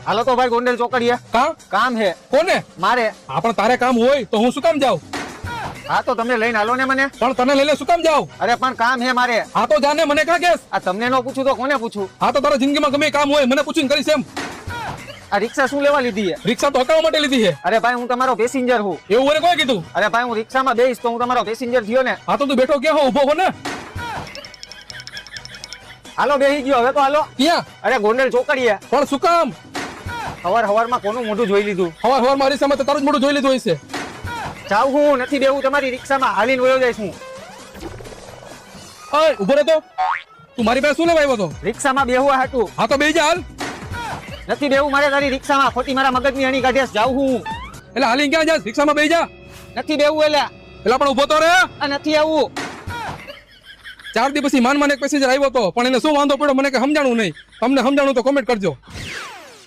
હાલો તો ભાઈ ગોંડલ ચોકડીએ કામ હે કોને મારે પણ તારે કામ હોય તો હું શું કામ જાઉં હા તો તમે લઈને હાલો ને મને પણ તને લઈને શું કામ જાઉં અરે પણ કામ હે મારે હા તો જાને મને કા કેસ આ તમને નો પૂછું તો કોને પૂછું હા તો તારા જિંદગીમાં ગમે કામ હોય મને પૂછીને કરીશ એમ આ રિક્ષા શું લેવા લીધી હે રિક્ષા તો હકાવવા માટે લીધી છે અરે ભાઈ હું તમારો પેસેન્જર હું એવું મને કોઈ કીધું અરે ભાઈ હું રિક્ષામાં બેહીશ તો હું તમારો પેસેન્જર થયો ને હા તો તું બેઠો ક્યાં હો ઉભો હો ને હાલો બેહી ગયો હવે તો હાલો ક્યાં અરે ગોંડલ ચોકડીએ પણ શું કામ હવારમાં કોનું મોઢું જોઈ લીધું હવાર મારી સામે તો તારું જ મોઢું જોઈ લીધું હશે જાઉં હું નથી બેવું તમારી રિક્ષામાં હાલીને વયો જઈશ હું ઓય ઉભો રહે તો તું મારી પાસે શું લેવા આવ્યો તો રિક્ષામાં બેહવા હાટું હા તો બેહી જા હાલ નથી બેવું મારે તારી રિક્ષામાં ખોટી મારા મગજની અણી કાઢ્યાસ જાઉં હું એટલે હાલી ક્યાં જા રિક્ષામાં બેહી જા નથી બેવું એટલે પણ ઉભો તો રે આ નથી આવું 4 દી પછી માન એક પેસેન્જર આવ્યો તો પણ એને શું વાંધો પડ્યો મને કે સમજાણું નહીં તમને સમજાણું તો કોમેન્ટ કરજો